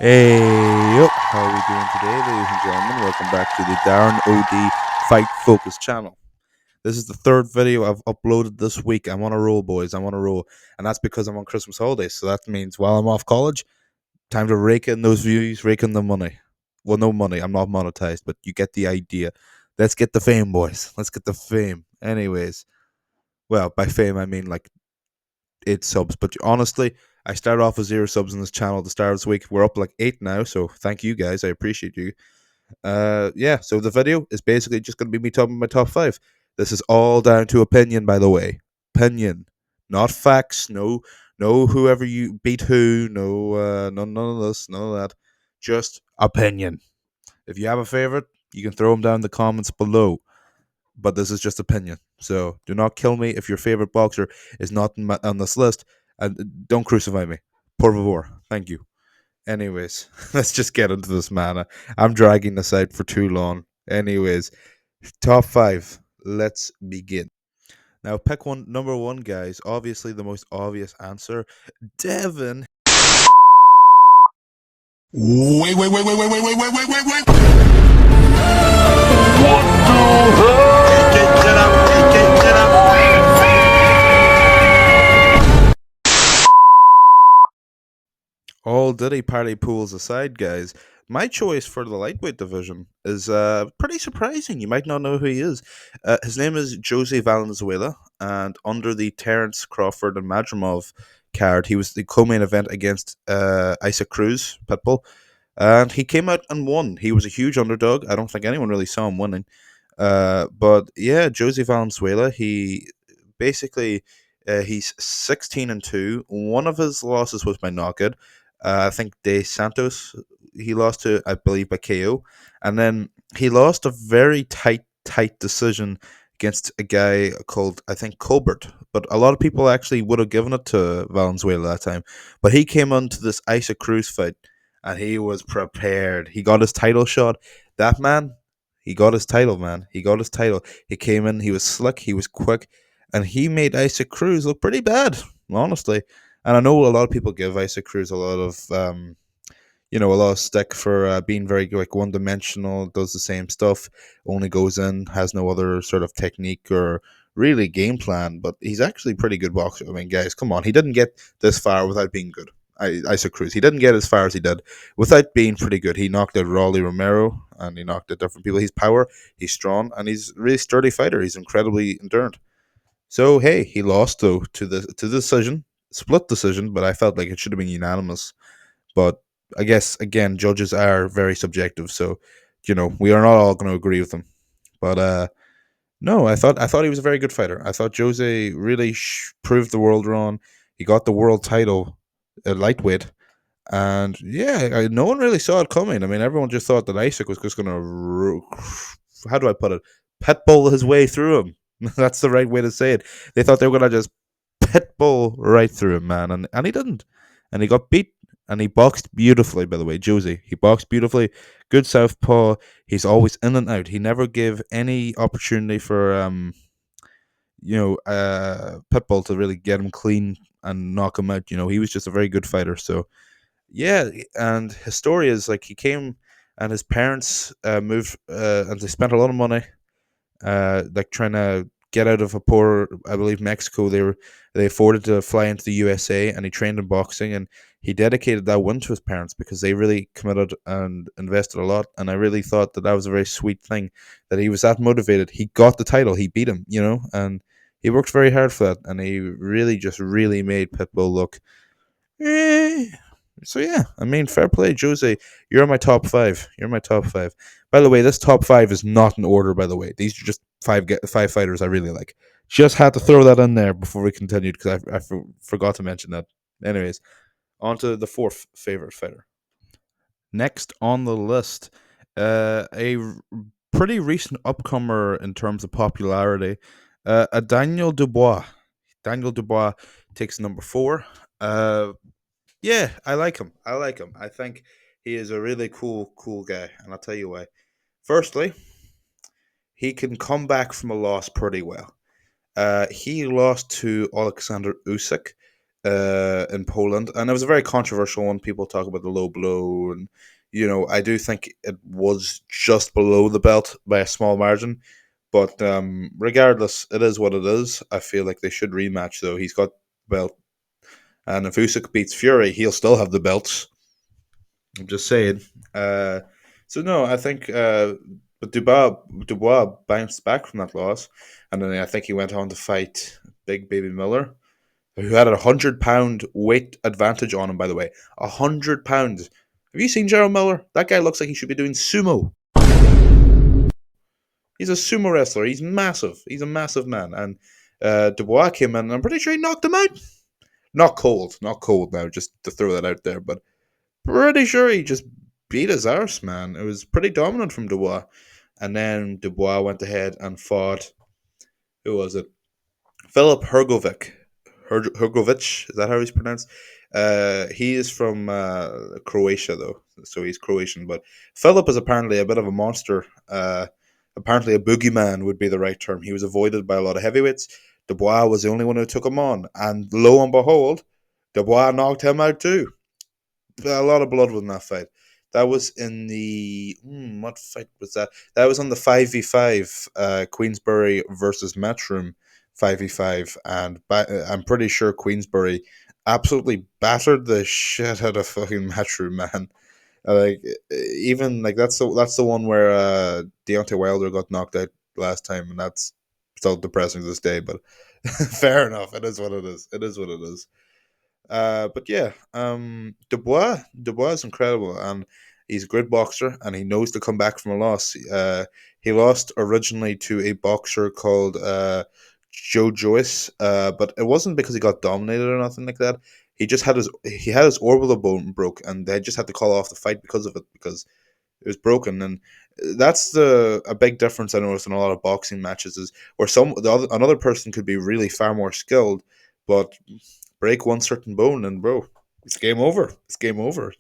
Hey, yo, how are we doing today, ladies and gentlemen? Welcome back to the DarrenOD Fight Focus channel. This is the third video I've uploaded this week. I'm on a roll, boys. I'm on a roll. And that's because I'm on Christmas holidays. So that means while I'm off college, time to rake in those views, rake in the money. Well, no money. I'm not monetized, but you get the idea. Let's get the fame, boys. Let's get the fame. Anyways, well, by fame, I mean like 8 subs. But honestly, I started off with 0 subs on this channel at the start of this week. We're up like 8 now, so thank you guys. I appreciate you. Yeah. So the video is basically just going to be me talking about my top five. This is all down to opinion, by the way. Opinion, not facts. No, no. Whoever you beat who. No, none of this. None of that. Just opinion. If you have a favorite, you can throw them down in the comments below, but this is just opinion. So do not kill me if your favorite boxer is not on this list, and don't crucify me, por favor. Thank you. Anyways, let's just get into this, man. I'm dragging this out for too long. Anyways, top five. Let's begin. Now, pick one. Number one, guys. Obviously, the most obvious answer. Devin. Wait, wait, wait, wait, wait, wait, wait, wait, wait, wait, wait. What the hell? Get up, get up. All Diddy party pools aside, guys, my choice for the lightweight division is pretty surprising. You might not know who he is. His name is Jose Valenzuela, and under the Terence Crawford and Madrimov card, he was the co-main event against Isaac Cruz, Pitbull, and he came out and won. He was a huge underdog. I don't think anyone really saw him winning. But yeah, Jose Valenzuela, he basically he's 16-2. One of his losses was by knockout. I think De Santos he lost to, I believe, by KO, and then he lost a very tight decision against a guy called, I think, Colbert. But a lot of people actually would have given it to Valenzuela that time. But he came onto this Isaac Cruz fight, and he was prepared. He got his title shot. That man, he got his title, man. He got his title. He came in. He was slick. He was quick, and he made Isaac Cruz look pretty bad, honestly. And I know a lot of people give Isaac Cruz a lot of a lot of stick for being very like one dimensional, does the same stuff, only goes in, has no other sort of technique or really game plan. But he's actually a pretty good boxer. I mean, guys, come on, he didn't get this far without being good. Isaac Cruz, he didn't get as far as he did without being pretty good. He knocked out Raleigh Romero and he knocked out different people. He's power, he's strong, and he's a really sturdy fighter. He's incredibly endurant. So hey, he lost though to the decision, split decision, but I felt like it should have been unanimous. But I guess again, judges are very subjective, so we are not all going to agree with him. But no, I thought he was a very good fighter. I thought Jose really proved the world wrong. He got the world title at lightweight, and yeah, no one really saw it coming. I mean, everyone just thought that Isaac was just going to, how do I put it, pitbull his way through him. That's the right way to say it. They thought they were going to just pitbull right through him, man, and he didn't, and he got beat. And he boxed beautifully, by the way, Josie. He boxed beautifully. Good southpaw. He's always in and out. He never gave any opportunity for Pitbull to really get him clean and knock him out. He was just a very good fighter. So yeah, and his story is like he came and his parents moved and they spent a lot of money like trying to get out of a poor, I believe, Mexico. They afforded to fly into the USA, and he trained in boxing, and he dedicated that win to his parents because they really committed and invested a lot. And I really thought that was a very sweet thing that he was that motivated. He got the title, he beat him, and he worked very hard for that, and he really just really made Pitbull look. Eh. So yeah, I mean, fair play, Jose. You're in my top five. You're in my top five. By the way, this top five is not in order. By the way, these are just five fighters I really like. Just had to throw that in there before we continued because I forgot to mention that. Anyways, on to the fourth favorite fighter. Next on the list, pretty recent upcomer in terms of popularity, a Daniel Dubois. Daniel Dubois takes number four. Yeah, I like him. I like him. I think he is a really cool guy, and I'll tell you why. Firstly, he can come back from a loss pretty well. He lost to Alexander Usyk in Poland, and it was a very controversial one. People talk about the low blow, and I do think it was just below the belt by a small margin. But regardless, it is what it is. I feel like they should rematch though. He's got the belt, and if Usyk beats Fury, he'll still have the belts. I'm just saying. Uh, so no, I think but Dubois bounced back from that loss, and then I think he went on to fight Big Baby Miller, who had £100 weight advantage on him. By the way, £100. Have you seen Gerald Miller? That guy looks like he should be doing sumo. He's a sumo wrestler. He's massive. He's a massive man. And Dubois came in, and I'm pretty sure he knocked him out. Not cold now, just to throw that out there, but pretty sure he just beat his arse, man. It was pretty dominant from Dubois. And then Dubois went ahead and fought, who was it? Philip Hrgovic. Hrgovic, is that how he's pronounced? He is from Croatia, though, so he's Croatian. But Philip is apparently a bit of a monster. Apparently, a boogeyman would be the right term. He was avoided by a lot of heavyweights. Dubois was the only one who took him on, and lo and behold, Dubois knocked him out too. A lot of blood was in that fight. That was in the what fight was that? That was on the 5v5, Queensbury versus Matchroom 5v5, and I'm pretty sure Queensbury absolutely battered the shit out of fucking Matchroom, man. Like even like that's the one where Deontay Wilder got knocked out last time, and that's still depressing to this day. But fair enough, it is what it is. It is what it is. But yeah, Dubois is incredible, and he's a great boxer, and he knows to come back from a loss. He lost originally to a boxer called Joe Joyce, but it wasn't because he got dominated or nothing like that. He had his orbital bone broke, and they just had to call off the fight because of it, because it was broken. And that's the a big difference I noticed in a lot of boxing matches is where another person could be really far more skilled, but break one certain bone, and bro, it's game over. It's game over.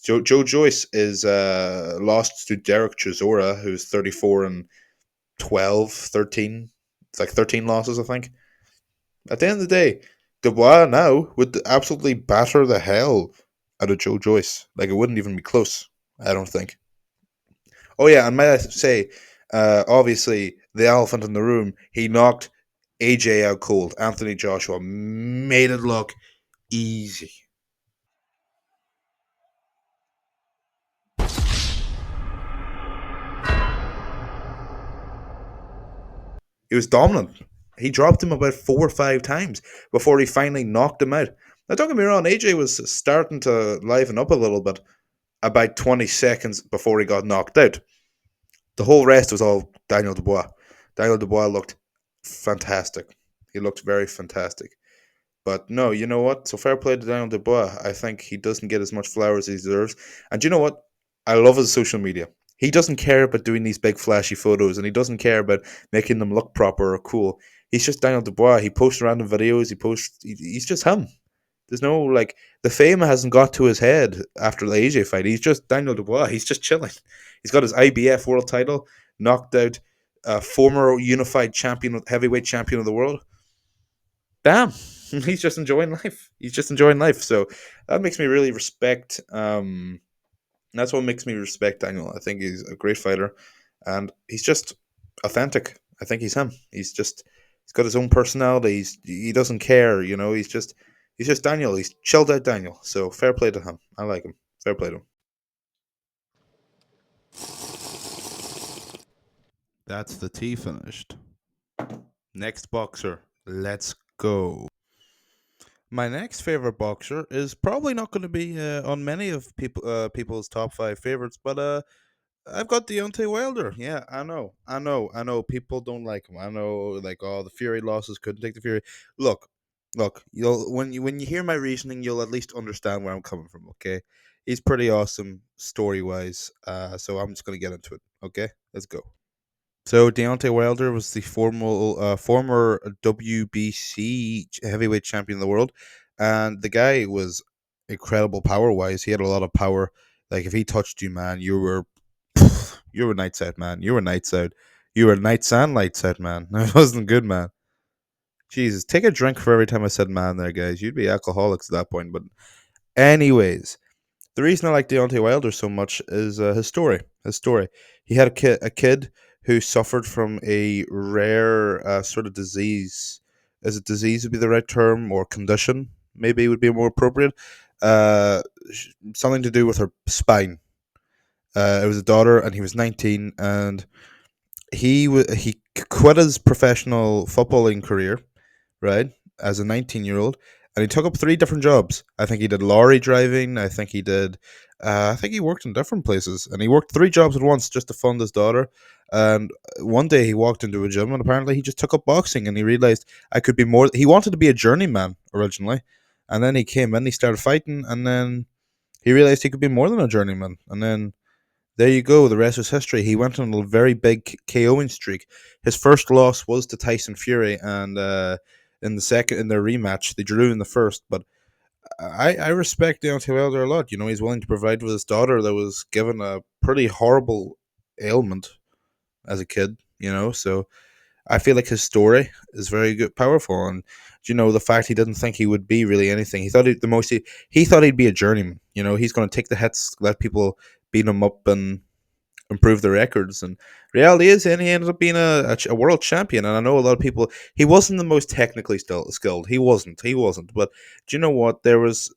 Joe Joyce is lost to Derek Chisora, who's 34 and 12, 13. It's like 13 losses, I think. At the end of the day, Dubois now would absolutely batter the hell out of Joe Joyce. Like, it wouldn't even be close, I don't think. Oh yeah, and may I say, obviously the elephant in the room, he knocked AJ out cold. Anthony Joshua made it look easy. He was dominant. He dropped him about 4 or 5 times before he finally knocked him out. Now, don't get me wrong, AJ was starting to liven up a little bit about 20 seconds before he got knocked out. The whole rest was all Daniel Dubois. Daniel Dubois looked fantastic. He looked very fantastic. But no, you know what? So fair play to Daniel Dubois. I think he doesn't get as much flowers as he deserves. And you know what? I love his social media. He doesn't care about doing these big flashy photos, and he doesn't care about making them look proper or cool. He's just Daniel Dubois. He posts random videos. He's just him. There's no like the fame hasn't got to his head after the AJ fight. He's just Daniel Dubois. He's just chilling. He's got his IBF world title, knocked out a former unified champion, heavyweight champion of the world. Damn, he's just enjoying life. He's just enjoying life. So that makes me really respect. That's what makes me respect Daniel. I think he's a great fighter, and he's just authentic. I think he's him. He's got his own personality. He doesn't care. He's just Daniel. He's chilled out Daniel. So fair play to him. I like him. Fair play to him. That's the tea finished. Next boxer. Let's go. My next favorite boxer is probably not going to be on many of people's top five favorites, but I've got Deontay Wilder. Yeah, I know. People don't like him. I know, like, oh, the Fury losses couldn't take the Fury. Look. You'll when you hear my reasoning, you'll at least understand where I'm coming from. Okay, he's pretty awesome story wise. So I'm just gonna get into it. Okay, let's go. So Deontay Wilder was the former WBC heavyweight champion of the world, and the guy was incredible power wise. He had a lot of power. Like, if he touched you, man, you were nights out, man. You were nights out. You were nights and lights out, man. It wasn't good, man. Jesus, take a drink for every time I said man there, guys. You'd be alcoholics at that point. But anyways, the reason I like Deontay Wilder so much is his story. His story. He had a kid who suffered from a rare sort of disease. Is it disease would be the right term, or condition? Maybe would be more appropriate. Uh, Something to do with her spine. It was a daughter, and he was 19, and he quit his professional footballing career, right, as a 19-year-old, and he took up three different jobs. I think he did lorry driving. I think he worked in different places, and he worked three jobs at once just to fund his daughter. And one day he walked into a gym, and apparently he just took up boxing, and he realized I could be more. He wanted to be a journeyman originally, and then he came in, he started fighting, and then he realized he could be more than a journeyman, and then there you go. The rest is history. He went on a very big KOing streak. His first loss was to Tyson Fury, and in their rematch, they drew in the first. But I respect Deontay Wilder a lot. You know, he's willing to provide for his daughter that was given a pretty horrible ailment as a kid. You know, so I feel like his story is very good, powerful, and you know the fact he didn't think he would be really anything. He thought he thought he'd be a journeyman. You know, he's going to take the hits, let people beat him up, and improve the records. And reality is, and he ended up being a world champion. And I know a lot of people. He wasn't the most technically skilled. He wasn't. He wasn't. But do you know what? There was.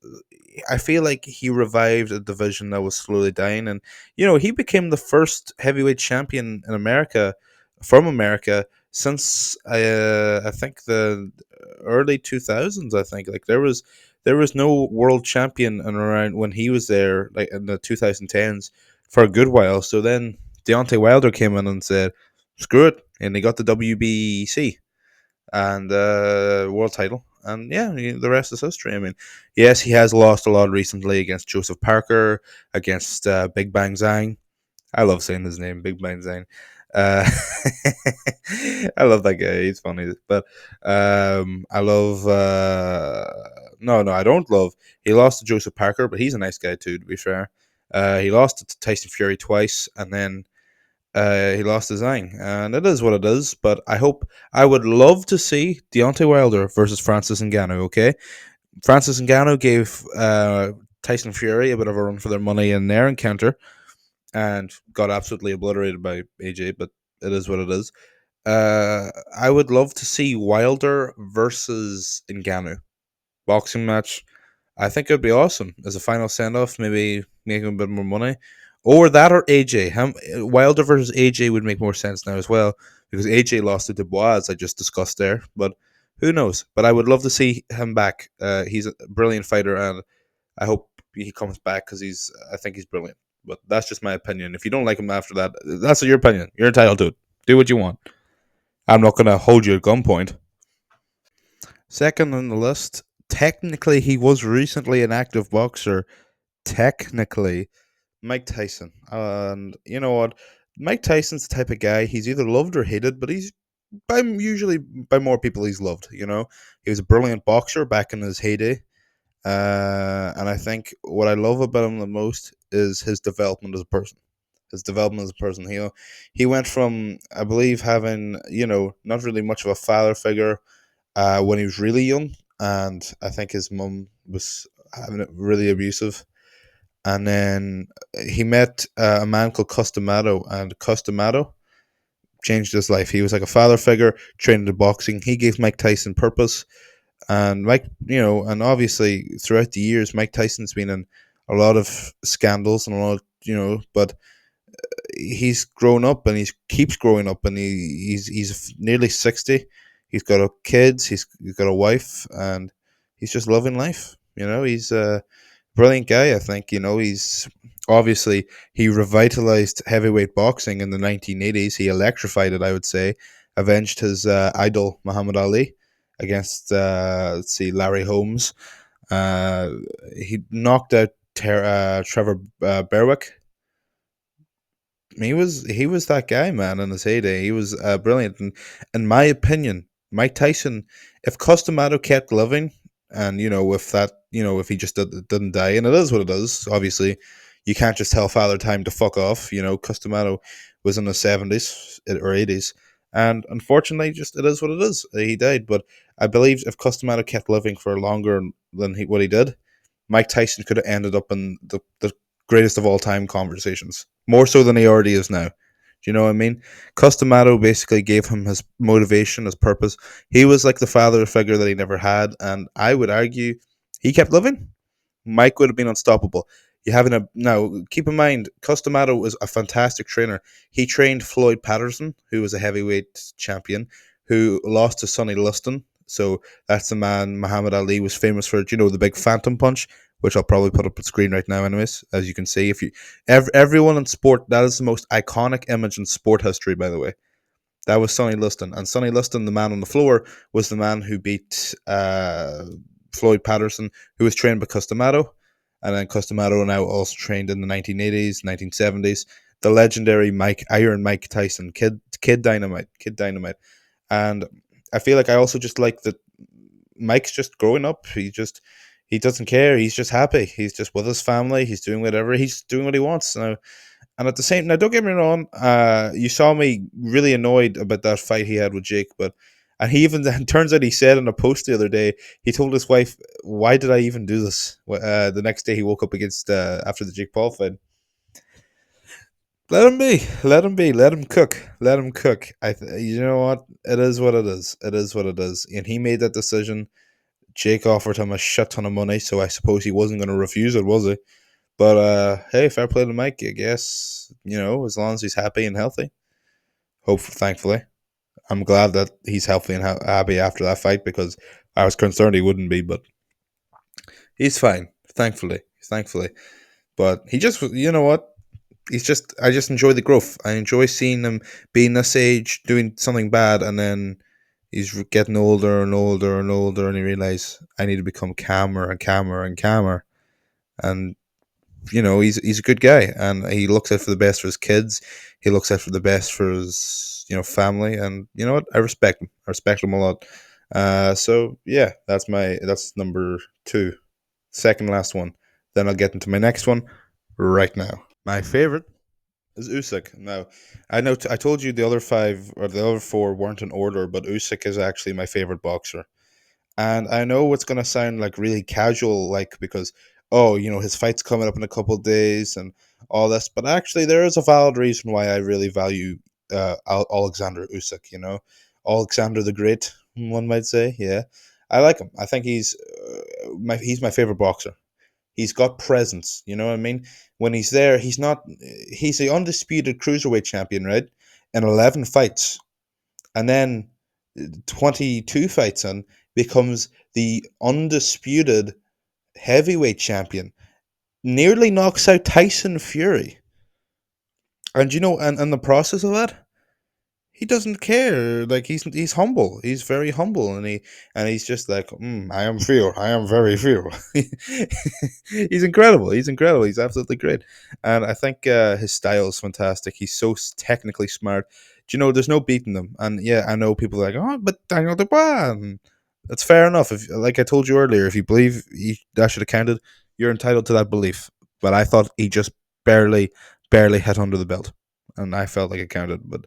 I feel like he revived a division that was slowly dying, and you know he became the first heavyweight champion in America, from America, since I think the early 2000s. I think like there was no world champion in around when he was there, like in the 2010s, for a good while. So then Deontay Wilder came in and said, "Screw it," and he got the WBC and world title. And yeah, the rest is history. I mean, yes, he has lost a lot recently against Joseph Parker, against Big Bang Zhang. I love saying his name, Big Bang Zhang. Uh, I love that guy. He's funny, but I love. No, I don't love. He lost to Joseph Parker, but he's a nice guy too. To be fair, he lost to Tyson Fury twice, and then he lost to Zhang, and it is what it is. But I would love to see Deontay Wilder versus Francis Ngannou. Okay, Francis Ngannou gave Tyson Fury a bit of a run for their money in their encounter, and got absolutely obliterated by AJ. But it is what it is. I would love to see Wilder versus Ngannou boxing match. I think it'd be awesome as a final send off. Maybe making a bit more money, or that, or AJ. Wilder versus AJ would make more sense now as well, because AJ lost to Dubois, as I just discussed there. But who knows? But I would love to see him back. He's a brilliant fighter, and I hope he comes back because I think he's brilliant. But that's just my opinion. If you don't like him after that, that's your opinion. You're entitled to it. Do what you want. I'm not going to hold you at gunpoint. Second on the list, technically, he was recently an active boxer. Technically, Mike Tyson. And you know what? Mike Tyson's the type of guy, he's either loved or hated, but usually by more people he's loved. You know, he was a brilliant boxer back in his heyday. And I think what I love about him the most is his development as a person. His development as a person. He went from, I believe, having, not really much of a father figure when he was really young, and I think his mum was having it really abusive. And then he met a man called Customato, and Customato changed his life. He was like a father figure, trained in boxing. He gave Mike Tyson purpose, and and obviously throughout the years, Mike Tyson's been in a lot of scandals and a lot, but he's grown up, and he keeps growing up, and he's nearly 60. He's got kids. He's got a wife, and he's just loving life. He's a brilliant guy. I think he's obviously he revitalized heavyweight boxing in the 1980s. He electrified it, I would say. Avenged his idol Muhammad Ali against let's see, Larry Holmes. Uh, he knocked out Trevor Berwick. He was that guy, man, in his heyday. He was brilliant, and in my opinion, Mike Tyson, if Customato kept living, and if he just didn't die, and it is what it is. Obviously, you can't just tell Father Time to fuck off. Customato was in the 70s or 80s, And unfortunately, just it is what it is. He died, but I believe if Customato kept living for longer than what he did, Mike Tyson could have ended up in the greatest of all time conversations, more so than he already is now. Do you know what I mean? Customato basically gave him his motivation, his purpose. He was like the father figure that he never had, and I would argue he kept living. Mike would have been unstoppable. You having a now keep in mind, Customato was a fantastic trainer. He trained Floyd Patterson, who was a heavyweight champion, who lost to Sonny Liston. So that's the man Muhammad Ali was famous for. Do you know the big phantom punch, which I'll probably put up on screen right now, anyways. As you can see, if you everyone in sport, that is the most iconic image in sport history, by the way. That was Sonny Liston. And Sonny Liston, the man on the floor, was the man who beat Floyd Patterson, who was trained by Customato. And then Customato now also trained in the 1980s, 1970s. The legendary Iron Mike Tyson, Kid Dynamite. And I feel like I also just like that Mike's just growing up. He doesn't care. He's just happy. He's just with his family. He's doing whatever. He's doing what he wants now. And at the same, now don't get me wrong. You saw me really annoyed about that fight he had with Jake, but and he even turns out he said in a post the other day he told his wife, "Why did I even do this?" The next day he woke up against after the Jake Paul fight. Let him be. Let him be. Let him cook. Let him cook. You know what? It is what it is. It is what it is. And he made that decision. Jake offered him a shit ton of money, so I suppose he wasn't going to refuse it, was he? But hey, fair play to Mike. I guess as long as he's happy and healthy. Thankfully, I'm glad that he's healthy and happy after that fight because I was concerned he wouldn't be, but he's fine. Thankfully. But he just, you know what? I just enjoy the growth. I enjoy seeing him being this age, doing something bad, and then he's getting older and older and older, and he realizes I need to become calmer and calmer and calmer. And he's a good guy, and he looks out for the best for his kids. He looks out for the best for his family, and you know what? I respect him. I respect him a lot. So yeah, that's number two, second last one. Then I'll get into my next one right now. My favorite is Usyk. Now, I know I told you the other five or the other four weren't in order, but Usyk is actually my favorite boxer. And I know it's gonna sound like really casual, like because his fight's coming up in a couple of days and all this, but actually there is a valid reason why I really value Alexander Usyk. Alexander the Great, one might say. Yeah, I like him. I think he's my favorite boxer. He's got presence. You know what I mean? When he's there, he's the undisputed cruiserweight champion, right? In 11 fights, and then 22 fights in becomes the undisputed heavyweight champion. Nearly knocks out Tyson Fury. And and in the process of that, he doesn't care. Like he's humble. He's very humble, and he's just like, I am fear. I am very fear. He's incredible. He's incredible. He's absolutely great, and I think his style is fantastic. He's so technically smart. Do you know? There's no beating him. And yeah, I know people are like, oh, but Daniel Dubois. And that's fair enough. If, like I told you earlier, if you believe that should have counted, you're entitled to that belief. But I thought he just barely hit under the belt, and I felt like it counted. But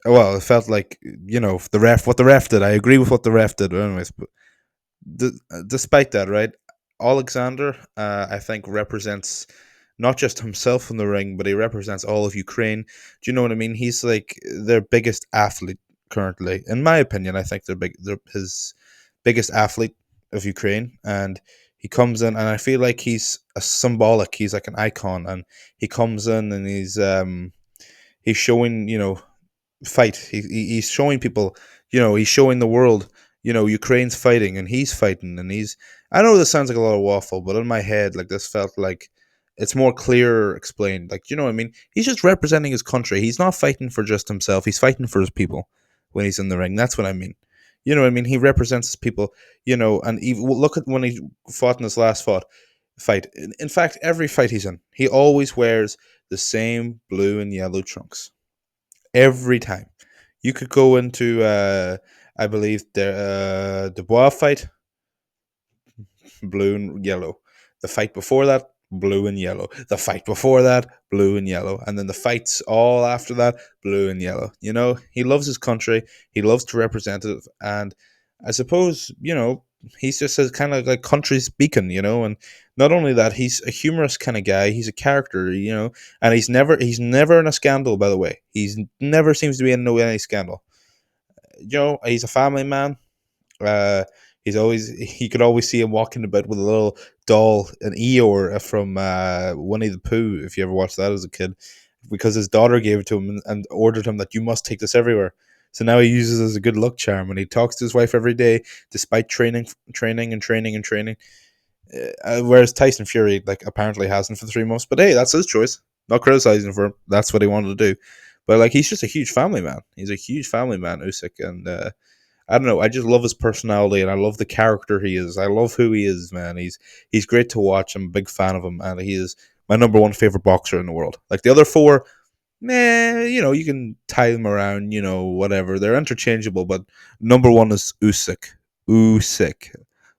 well, it felt like what the ref did. I agree with what the ref did, anyways. But despite that, right? Alexander, I think represents not just himself in the ring, but he represents all of Ukraine. Do you know what I mean? He's like their biggest athlete currently, in my opinion. I think they're his biggest athlete of Ukraine, and he comes in, and I feel like he's a symbolic. He's like an icon, and he comes in, and he's showing fight. He's showing people, he's showing the world, Ukraine's fighting and he's fighting and he's. I know this sounds like a lot of waffle, but in my head, like this felt like it's more clear explained. Like, you know what I mean? He's just representing his country. He's not fighting for just himself. He's fighting for his people when he's in the ring. That's what I mean. You know what I mean? He represents his people. And even, look at when he fought in his last fight. In fact, every fight he's in, he always wears the same blue and yellow trunks every time. You could go into, I believe, the Dubois fight, blue and yellow. The fight before that, blue and yellow. The fight before that, blue and yellow. And then the fights all after that, blue and yellow. He loves his country. He loves to represent it. And I suppose, he's just a kind of like country's beacon, and not only that, he's a humorous kind of guy. He's a character, and he's never in a scandal, by the way. He's never seems to be in no any scandal. He's a family man. uh, he could always see him walking about with a little doll, an Eeyore from Winnie the Pooh, if you ever watched that as a kid, because his daughter gave it to him and ordered him that you must take this everywhere. So now he uses it as a good luck charm, and he talks to his wife every day, despite training, and training and training. Whereas Tyson Fury, like, apparently hasn't for 3 months. But hey, that's his choice. Not criticizing for him. That's what he wanted to do. But like, he's just a huge family man. He's a huge family man, Usyk, and I don't know. I just love his personality, and I love the character he is. I love who he is, man. He's great to watch. I'm a big fan of him, and he is my number one favorite boxer in the world. Like the other four, meh, you can tie them around, whatever. They're interchangeable, but number one is Usyk. Usyk.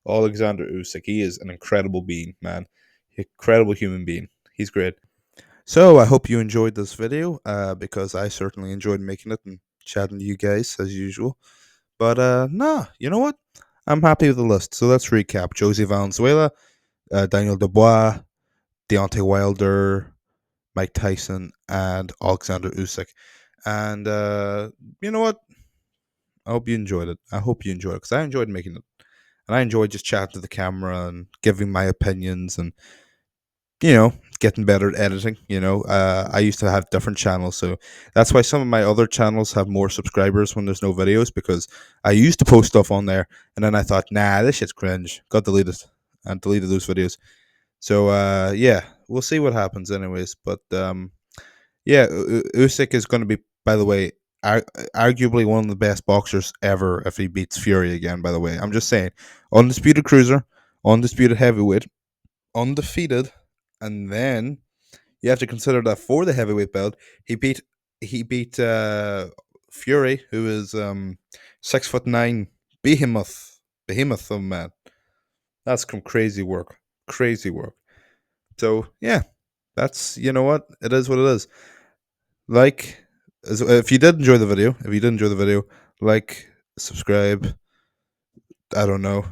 Alexander Usyk. He is an incredible being, man. Incredible human being. He's great. So I hope you enjoyed this video, because I certainly enjoyed making it and chatting to you guys as usual. But nah, you know what? I'm happy with the list. So let's recap: Josie Valenzuela, Daniel Dubois, Deontay Wilder, Mike Tyson, and Alexander Usyk. And you know what? I hope you enjoyed it. I hope you enjoyed it, because I enjoyed making it, and I enjoyed just chatting to the camera and giving my opinions, and getting better at editing. I used to have different channels, so that's why some of my other channels have more subscribers when there's no videos, because I used to post stuff on there, and then I thought, nah, this shit's cringe, got deleted, and deleted those videos. So yeah, we'll see what happens anyways. But yeah, Usyk is going to be, by the way, ar- arguably one of the best boxers ever if he beats Fury again. By the way, I'm just saying, undisputed cruiser, undisputed heavyweight, undefeated, and then you have to consider that for the heavyweight belt, he beat Fury, who is 6'9" behemoth of a man. That's some crazy work, crazy work. So yeah, that's, what it is, what it is. Like, if you did enjoy the video, like, subscribe. I don't know,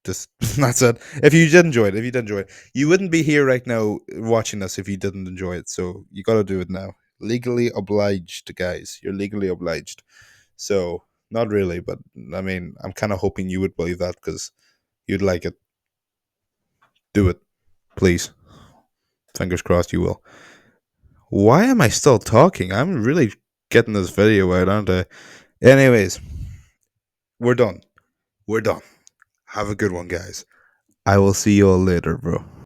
just that's it. If you did enjoy it, you wouldn't be here right now watching this if you didn't enjoy it. So you got to do it now. Legally obliged, guys. You're legally obliged. So not really, but I mean, I'm kind of hoping you would believe that, because you'd like it. Do it, please. Fingers crossed you will. Why am I still talking? I'm really getting this video out, aren't I? Anyways, we're done. We're done. Have a good one, guys. I will see you all later, bro.